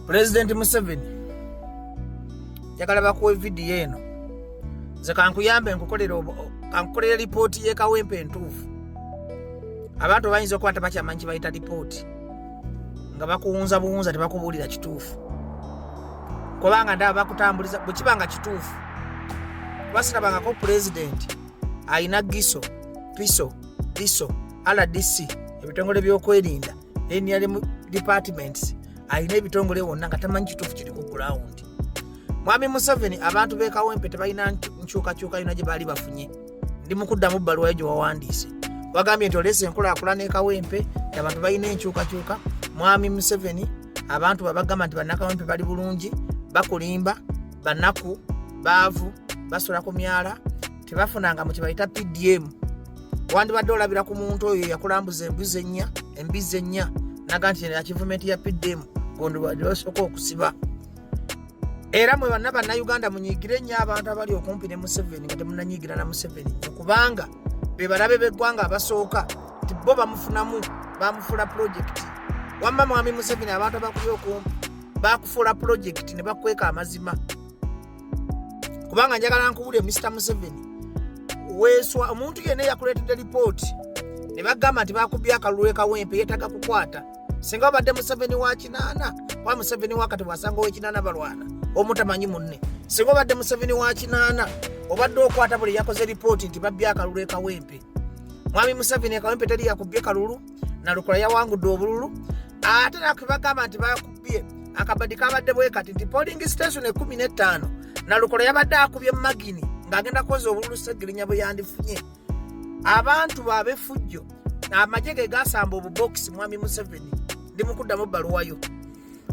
President Museveni yakala bakuwe video eno ze kankuyambe nkukolera report ye Kawempe entuufu. Abantu bayinza okuba tabakyamanyi bayita report nga bakuwunza buwunza tebakubuulira kituufu kubanga ndaba bakutambuliza bwe kibanga kituufu basirabangako president ayina giso piso RDC ebitongole by'okwerinda NRM departments ayina ebitongole wonna nga tamanyi kituufu kiri ku ground. Mwami Museveni abantu be Kawempe tebalina nkyukakyuka yonna gye baali bafunye. Ndi mu kuddamu bbaluwa yo gye wawandiise wagambye nti olese enkulaakulana e Kawempe abantu balina enkyukakyuka. Mwami Museveni abantu babagamba nti bannakawempe bali bulungi bakulimba bannaku baavu basola ku myala tebafunanga mu kibayita PDM. Wandibadde olabira ku muntu oyo yakulambuza embizi ennya naga nti yakivumenti ya PDM gondobadde osooka okusiba. Era mwe bannayuganda munyigire nnyo abantu abali okumpi ne Museveni nga temunnanyigira na Museveni kubanga be balabe b'eggwanga abasooka nti bo bamufula project. Wamma Mwami Museveni abantu abakuli okumpi bakufuula project ne bakweka amazima kubanga njagala nkubule Mr. Museveni weeswa omuntu yenna yakuleetedde report ne bagamba nti bakubye akalulu e Kawempe yeetaga kukwata singa obadde Museveni wa kinaana wa Museveni wakati wasanga ow'ekinaana balwana omutamanyi munne. Singa obadde Museveni wa kinaana obadde okwata buli yakoze report nti babbye akalulu e Kawempe. Mwami Museveni e Kawempe teri yakubye kalulu Nalukola yawangudde obululu ate nakubagamba nti bakubye akabadi kabadde bwe kati nti polling station 15 Nalukola yabadde akubye magini ng'agenda kukoza obululu Segirinya bwe yandifunye. Abantu babefujjo amagye ge gasamba obubokisi Mwami Museveni ndi mu kuddamu bbaluwayo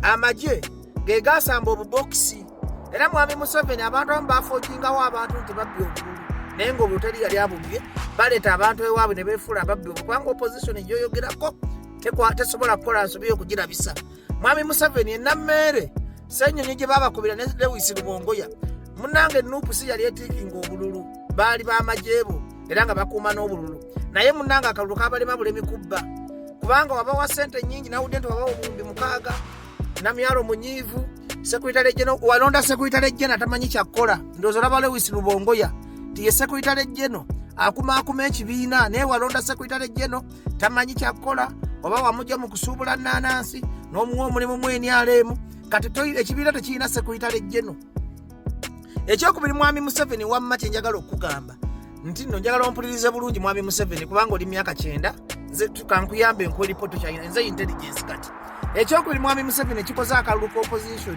amagye ge gasamba obubokisi era Mwami Museveni abantu abamu bafojingawo abantu nti babbye obululu naye ng'obululu teri yali abubbye baleeta abantu ewaabwe ne beefuula babbye obululu kubanga opposition gyoyogerako tesobola kukola nsobi y'okugirabisa. Mwami Museveni ennammere Ssenyonyi gye babakubira ne Lewis Lubongoya munnange Nuupu si yali etiikinga obululu baali b'amajeebo era nga bakuuma n'obululu naye munnange akalulu kabalema bulemi kubba kubanga wabawa ssente nnyingi nawudde nti wabawa obuwumbi 6 Namyalo munyiivu Sekuritale Jeno walonda Sekuritale Jeno tamanyi kyakola ndowooza olaba Lewis Lubongoya nti ye Sekuritale Jeno akuma ekibiina naye walonda Sekuritale Jeno tamanyi kyakola oba wamujja mu kusuubula nnanansi n'omuwa omulimu mu NRM kati ekibiina tekirina Sekuritale Jeno. Ekyokubiri Mwami Museveni wamma kye njagala okugamba nti nno njagala ompulirize bulungi Mwami Museveni kubanga oli myaka 9 nze kankuyambe nkuwe ripoti kyayina nze intelligence kati. Ekyokubiri Mwami Museveni kikoze akalulu ka opposition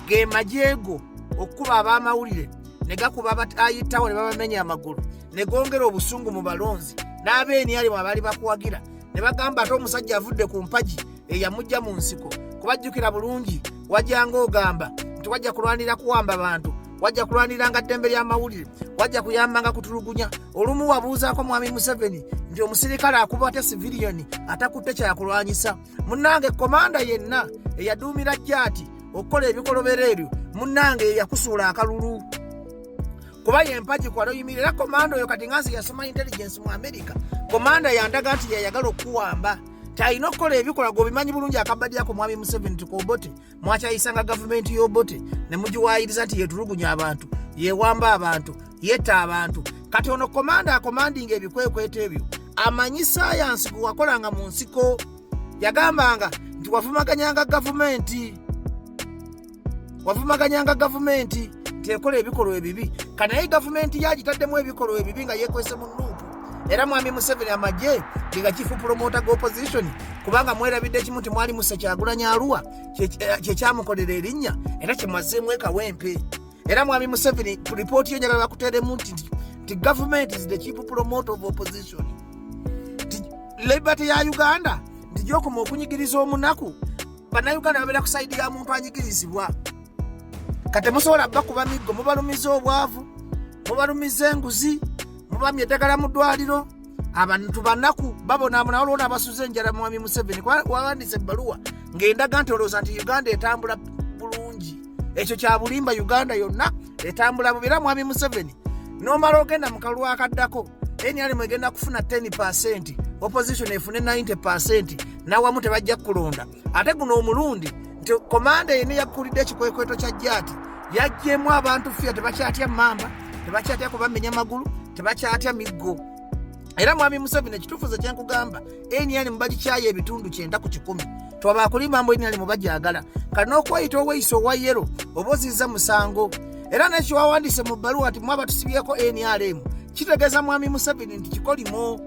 ge majeego okukuba ab'amawulire ne gakuba ayitawo ne babamenya amagulu ne gongera obusungu mu balonzi n'abeeni abaali bakuwagira ne bagamba ate omusajja avudde ku mpagi eyamujja mu nsiko kubajjukira bulungi wajjanga ogamba nti wajja kulwanira kuwamba abantu wajja kulwaniranga ddembe ly'amawulire wajja kuyambanga kutulugunya. Olumu wabuuzaako Mwami Museveni nti omusirikale akuba ate siviliyoni atakutte kyakulwanyisa. Munnange komanda yenna eyaduumira jjaati okukola ebikolobero ebyo munnange yakusuula akalulu kuba yempagi kwala oyimirira komanda oyo kati ngansi yasoma intelligence mu America. Komanda yandaga nti yayagala okuwamba talina okukola ebikola gobimanyi bulungi akabadi ako Mwami Museveni tukobote mwakyayisanga gavumenti y'obote ne mugiwaayiriza nti yetulugunya abantu yewamba abantu yetta abantu kati ono komanda akomandinga ebikwekweto ebyo amanyi sayansi gwe wakolanga mu nsiko yagambanga nti wavumaganyanga gavumenti tekola ebikolwa ebibi kanaye gavumenti yagitaddemu ebikolwa ebibi nga yekwese mu Nuupu. Era Mwami Museveni amagye liga chifu promoter go opposition kubanga mwerabidde kimu nti mwali Musa Kyagulanyi Arua kye kyamukolera erinnya era kyemwazeemu e Kawempe. Era Mwami Museveni report yo njagala bakuteremu nti government is the chief promoter of opposition. Liberty ya Uganda nti gyokoma okunyigiriza omunaku bannayuganda babeera ku saidi ya muntu anyigirizibwa kati musobola bakuba miggo mubalumiza obwavu mubalumiza enguzi mubamye eddagala mu ddwaliro abantu bannaku babonaabona olwona abasuze enjala Mwami Museveni wawandise ebbaluwa ng'endaga nti olowooza nti Uganda etambula bulungi. Ekyo kya bulimba Uganda yonna etambula bubi. Era Mwami Museveni n'omala ogenda mu kalulu akaddako NRM egenda kufuna 10% opposition efune 90% nawamu tebajja kulonda ate guno omulundi komanda yene yakulidde ekikwekweto kya jjaati yaggyemu abantu fya tebakyatya mamba tebakyatya kubamenya magulu tebakyatya miggo era mwami Museveni ekituufu ze kyenkugamba NRM mubagikyayo ebitundu 9 ku 10 twabakuli mambo NRM mubajagala kati n'okweyita oweyisa owa yero oba ozizza musango era n'ekiwawandise mu bbaluwa ati mwaba tusibyeko NRM kitegeeza mwami Museveni nti kikolimo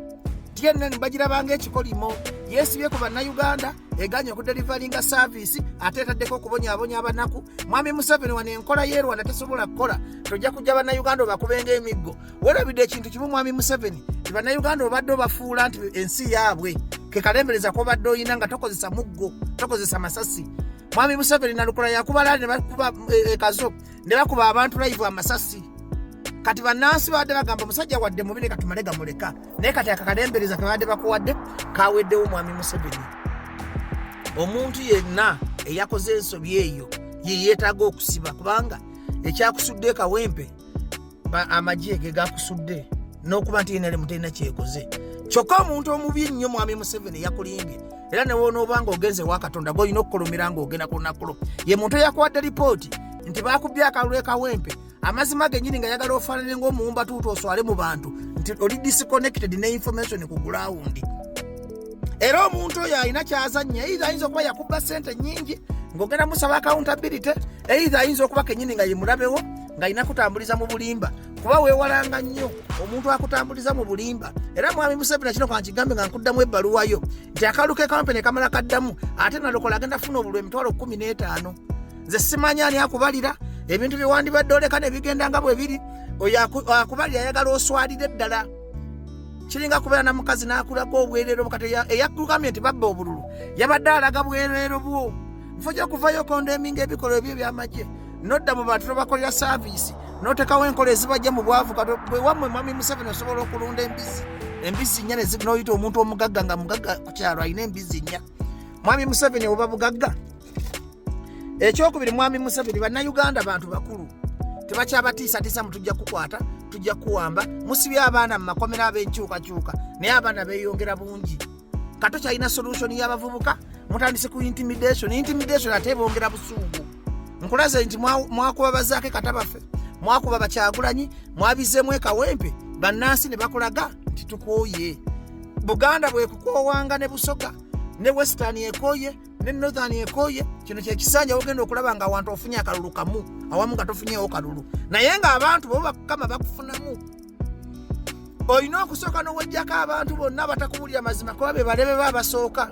TNN bagirabanga ekikolimo yesibye ku bannayuganda eganye okudelivaringa service ate etaddeko okubonyaabonya abanaku mwami Museveni wane enkola yeerwa natesobola kukola tojja kujja bannayuganda obakubenga emiggo werabidde ekintu kimu mwami Museveni ti bannayuganda obadde obafuula nti ensi yaabwe kekalembereza kwobadde oyina nga tokozesa muggo tokozesa masasi mwami Museveni nalukola yakubalaali ne bakuba ekazo ne bakuba abantu live amasasi kati bannansi badde bagamba musajja wadde mubiri katumale gamuleka naye kati akakalembereza kabadde bakuwadde kaweddewo mwami Museveni omuntu yenna eyakoze ensobi eyo yeetaaga okusiba kubanga ekyakusudde kawempe amagye ge gakusudde n'okuba nti yenale mutenda kyekoze kyokka omuntu omubi ennyo mwami Museveni yakulimbye era ne wonoobanga ogenze wa Katonda g'olina okukolomera ng'ogenda ku lunakulo ye muntu eyakuwadde lipooti nti baakubye akalulu kawempe amazima gennyini nga yagala ofaanane ng'omuwumba tuutu oswale mu bantu nti oli disconnected ne information ku gulawundi era omuntu oyo alina kyazannya either ayinza okuba yakubba ssente nnyingi ng'ogenda musaba accountability either ayinza okuba kennyini nga ye mulabewo ng'alina kutambuliza mu bulimba kuba weewalanga nnyo omuntu akutambuliza mu bulimba era mwami Museveni kino kankigambe nga nkuddamu ebbaluwayo nti akalulu k'ekampeni kamala kaddamu ate nalokola agenda funa obululu emitwalo 15 nze simanya ani akubalira ebintu byewandibadde oleka ne bigenda nga bwe biri oyo akubalira ayagala oswalire eddala kiringa kubeera na mukazi n'akulako obwereero bukati eyakugambye nti babba obululu yabadde alaga bwereero bwo nfojja kuvayo kondeminga ebikolwa ebyo by'amagye nodda mu bantu tobakolera saavisi n'otekawo enkola ezibajja mu bwavu bwe wammwe mwami Museveni osobola okulunda embizzi nnya n'oyita omuntu omugagga nga mugagga ku kyalo alina embizzi nnya mwami Museveni oba bugagga ekyokubiri mwami Museveni bannayuganda bantu bakulu tebakyabatiisatiisa mu tujja kukwata tujja kuwamba musibye abaana mu makomera ab'enkyukakyuka naye abaana beeyongera bungi kato kyalina solution y'abavubuka mutandise ku intimidation ate bongera busuugu nkulaze nti mwakuba bazaake Katabafe mwakuba Bakyagulanyi mwabizeemu ekawempe bannansi ne bakulaga nti tukooye Buganda bwekukoowanga ne Busoga ne Western ekooye ne Northern ekooye kino kyekisanja ogenda okulaba nga awantu ofunye akalulu kamu awamu nga tofunyeewo kalulu naye nga abantu bo bakama bakufunamu olina okusooka n'owejjako abantu bonna batakubulira mazima kuba be balebe babasooka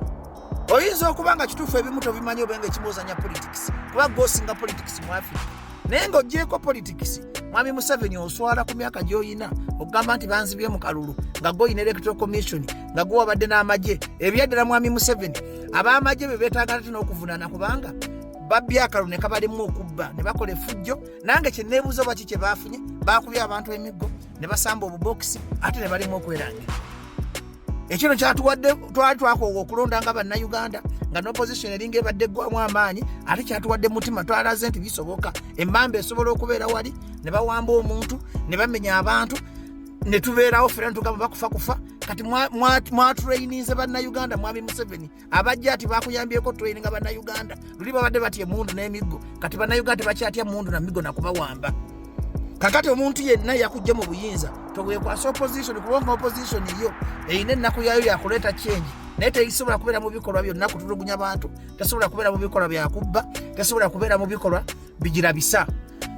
oyinza okuba nga kituufu ebimu tobimanyi oba nga ekibuuzanya politics kuba gosinga politics mu Africa naye ng'oggyeko politics mwami Museveni oswala ku myaka gy'oyina okugamba nti banzibye mu kalulu nga goyina electoral commission nga gwobadde n'amagye ebyaddala mwami Museveni ab'amagye be beetaaga ate n'okuvunana kubanga babbye akalulu ne kabalimu okubba ne bakola effujjo nange kye neebuuza oba ki kye baafunye baakubye abantu emiggo ne basamba obubokisi ate ne balimu okwerangira ekino kyatuwadde twali twakoowa okulonda nga bannayuganda nga n'opposition eringa ebadde eggwamu amaanyi ate kyatuwadde mutima twalaze nti bisoboka emmamba esobola okubeera wali ne bawamba omuntu ne bamenya abantu ne tubeerawo fera ntugamba bakufa kati mwatraininze bannayuganda mwami Museveni abajja ati bakuyambyeko traininga bannayuganda luli babadde batya emundu n'emiggo kati bannayuganda tebakyatya mundu na miggo nakubawamba kakati omuntu yenna yakujja mu buyinza toweekwasa opposition kubanga opposition yo eyina ennaku yayo yakuleeta change naye teyisobola kubeera mu bikolwa byonna kutulugunya bantu tesobola kubeera mu bikolwa byakubba tesobola kubeera mu bikolwa bigira bisa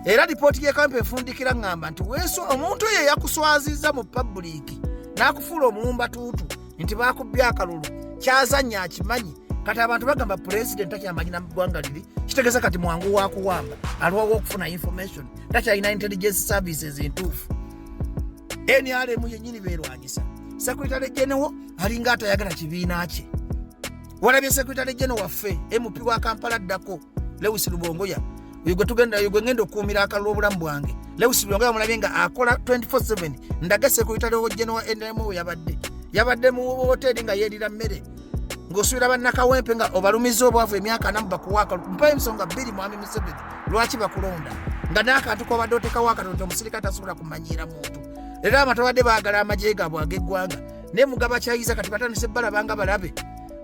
era lipooti y'ekampe efundikira ngamba nti weeso omuntu oyo yakuswazizza mu public n'akufuula omuwumba tuutu nti baakubye akalulu kyazannya akimanyi kati abantu bagamba president takyamanyi na ggwanga liri kitegeeza kati mwangu wakuwamba aliwawo okufuna information takyalina intelligence services entuufu NRM yennyini beerwanyisa secretary general alinga atayagala kibiina kye walabye secretary general waffe MP wa Kampala addako Lewis Lubongoya gwe ngenda okukuumira akalulu obulamu bwange Lewis Lubongoya mulabye nga akola 24/7 ndaga secretary general NRM yabadde mu hoteli nga yeerira mmere ng'osuubira bannakawempe nga obalumiza obwavu emyaka 4 bakuwaaka mpa ensonga 2 mwami Museveni lwaki bakulonda nga n'akantu kobadde otekawo akatonda omusirikale tasobola kumanyiira muntu era amatobadde baagala amagye gaabwe ag'eggwanga naye mugaba kyayiza kati batandise balabanga balabe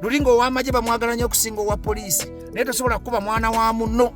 lulingo ow'amagye bamwagala nnyo okusinga owa poliisi naye tosobola kukuba mwana wa muno